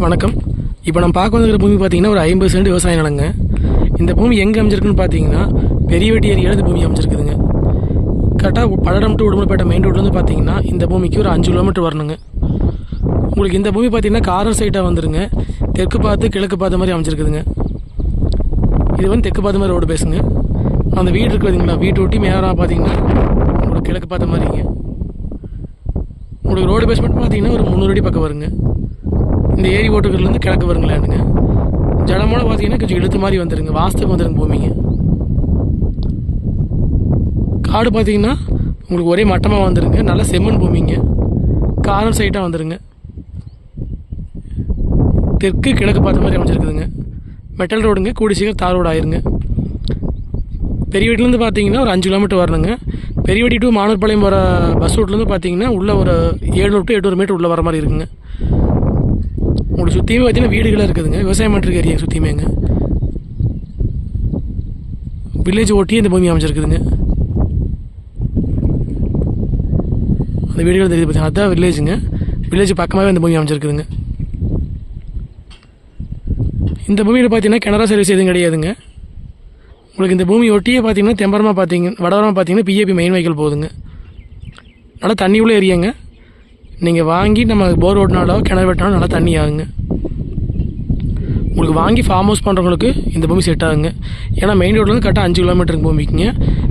வணக்கம். இப்போ நம்ம பார்க்க வந்துருக்கிற பூமி பார்த்தீங்கன்னா ஒரு 50 சென்ட் விவசாய நிலங்க. இந்த பூமி எங்கே அமைஞ்சிருக்குன்னு பார்த்தீங்கன்னா பெரியவெட்டி ஏரியாவில் இந்த பூமி அமைஞ்சிருக்குதுங்க. கரெக்டாக பல்லடம் டு உடுமலைப்பேட்டை மெயின் ரோட்லேருந்து பார்த்தீங்கன்னா இந்த பூமிக்கு ஒரு 5 கிலோமீட்டர் வரணுங்க. உங்களுக்கு இந்த பூமி பார்த்தீங்கன்னா கார்னர் சைட்டாக வந்துருங்க. தெற்கு பார்த்து கிழக்கு பார்த்த மாதிரி அமைஞ்சிருக்குதுங்க. இது வந்து தெற்கு பார்த்த மாதிரி ரோடு பேசுங்க. அந்த வீடு இருக்குது பார்த்தீங்களா, வீட்டு ஒட்டி மேலே பார்த்தீங்கன்னா உங்களுக்கு கிழக்கு பார்த்த மாதிரிங்க. உங்களுக்கு ரோடு பேஸ்மெண்ட் பார்த்தீங்கன்னா ஒரு 300 அடி பக்கம் வருங்க. இந்த ஏரி ஓட்டுகள்லேருந்து கிழக்கு வருங்களாண்டுங்க. ஜலமோட பார்த்தீங்கன்னா கொஞ்சம் இழுத்து மாதிரி வந்துடுங்க, வாஸ்துக்கு வந்துடுங்க பூமிங்க. காடு பார்த்தீங்கன்னா உங்களுக்கு ஒரே மட்டமாக வந்துடுங்க, நல்ல செம்மண் பூமிங்க. கார்னர் சைட்டாக வந்துடுங்க. தெற்கு கிழக்கு பார்த்த மாதிரி அமைச்சிருக்குதுங்க. மெட்டல் ரோடுங்க, கூடி சீக்கிரம் தார் ரோடு ஆயிருங்க. பெரியவெட்டிலேருந்து பார்த்தீங்கன்னா ஒரு 5 கிலோமீட்டர் வரணுங்க. பெரியவெட்டி டு மானூர்பாளையம் வர பஸ் ரூட்லேருந்து பார்த்தீங்கன்னா உள்ளே ஒரு 700 to 800 மீட்டர் உள்ளே வர மாதிரி இருக்குங்க. உங்களுக்கு சுற்றியுமே பார்த்தீங்கன்னா வீடுகளாக இருக்குதுங்க, விவசாயம் பண்ணுற ஏரியா சுற்றியுமேங்க. வில்லேஜ் ஓட்டி இந்த பூமி அமைச்சிருக்குதுங்க. அந்த வீடுகள் தெரியுது பார்த்தீங்கன்னா அதுதான் வில்லேஜுங்க. வில்லேஜ் பக்கமாகவே இந்த பூமி அமைச்சிருக்குதுங்க. இந்த பூமியில் பார்த்தீங்கன்னா கிணறா சர்வீஸ் எதுவும் கிடையாதுங்க. உங்களுக்கு இந்த பூமி ஒட்டியே பார்த்தீங்கன்னா தெம்பரமாக வடவரமாக பார்த்தீங்கன்னா பிஏபி மெயின் வெஹிக்கிள் போகுதுங்க. நல்லா தண்ணி உள்ள ஏரியாங்க. நீங்கள் வாங்கி நம்ம போர் ஓட்டினாலோ கிணறு வெட்டினாலும் நல்லா தண்ணி ஆகுங்க. உங்களுக்கு வாங்கி ஃபார்ம் ஹவுஸ் பண்ணுறவங்களுக்கு இந்த பூமி செட் ஆகுங்க. ஏன்னா மெயின் ரோட்லேருந்து கரெக்டாக 5 கிலோமீட்டருக்கு பூமிக்குங்க.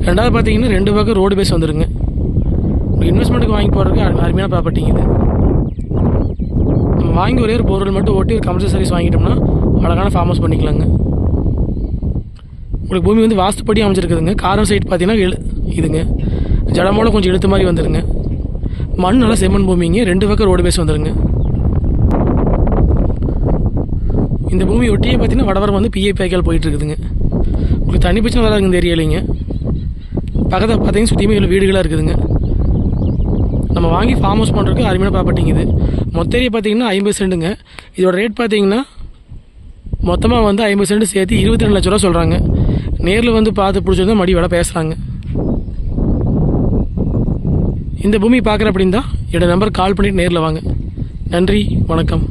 ரெண்டாவது பார்த்தீங்கன்னா 2 பக்கம் ரோடு பேஸ் வந்துடுங்க. உங்களுக்கு இன்வெஸ்ட்மெண்ட்டுக்கு வாங்கி போகிறதுக்கு அருமையான ப்ராப்பர்ட்டிங்க இது. நம்ம வாங்கி ஒரே ஒரு போர்வெல் மட்டும் ஓட்டி ஒரு கமர்ஷியல் சர்வீஸ் வாங்கிட்டோம்னா அழகான ஃபார்ம் ஹவுஸ் பண்ணிக்கலாங்க. உங்களுக்கு பூமி வந்து வாஸ்துப்படி அமைச்சிருக்குதுங்க. கார்னர் சைட் பார்த்தீங்கன்னா இதுங்க ஜடமோட கொஞ்சம் இழுத்து மாதிரி வந்துடுங்க. மண் நல்லா செம்மண் பூமிங்க. 2 பக்கம் ரோடு பேஸ் வந்துடுங்க. இந்த பூமி ஒட்டியே பார்த்தீங்கன்னா வடவரம் வந்து பிஏபி பேக்கால் போயிட்டு இருக்குதுங்க. உங்களுக்கு தண்ணி பிரச்சனை வராதுங்க இந்த ஏரியாலிங்க. பக்கத்தில் பார்த்தீங்கன்னா சுற்றியுமே இவ்வளோ வீடுகளாக இருக்குதுங்க. நம்ம வாங்கி ஃபார்ம் ஹவுஸ் பண்ணுறதுக்கு அருமையான ப்ராப்பர்ட்டிங்க இது. மொத்த ஏரியா பார்த்தீங்கன்னா 50 சென்ட்டுங்க. இதோட ரேட் பார்த்தீங்கன்னா மொத்தமாக வந்து 50 சென்ட் சேர்த்து 22 லட்ச ரூபா சொல்கிறாங்க. நேரில் வந்து பார்த்து பிடிச்சிருந்தா மடி வேலை பேசுகிறாங்க. இந்த பூமி பார்க்குற அப்படின்னா என்னோடய நம்பர் கால் பண்ணிவிட்டு நேரில் வாங்க. நன்றி, வணக்கம்.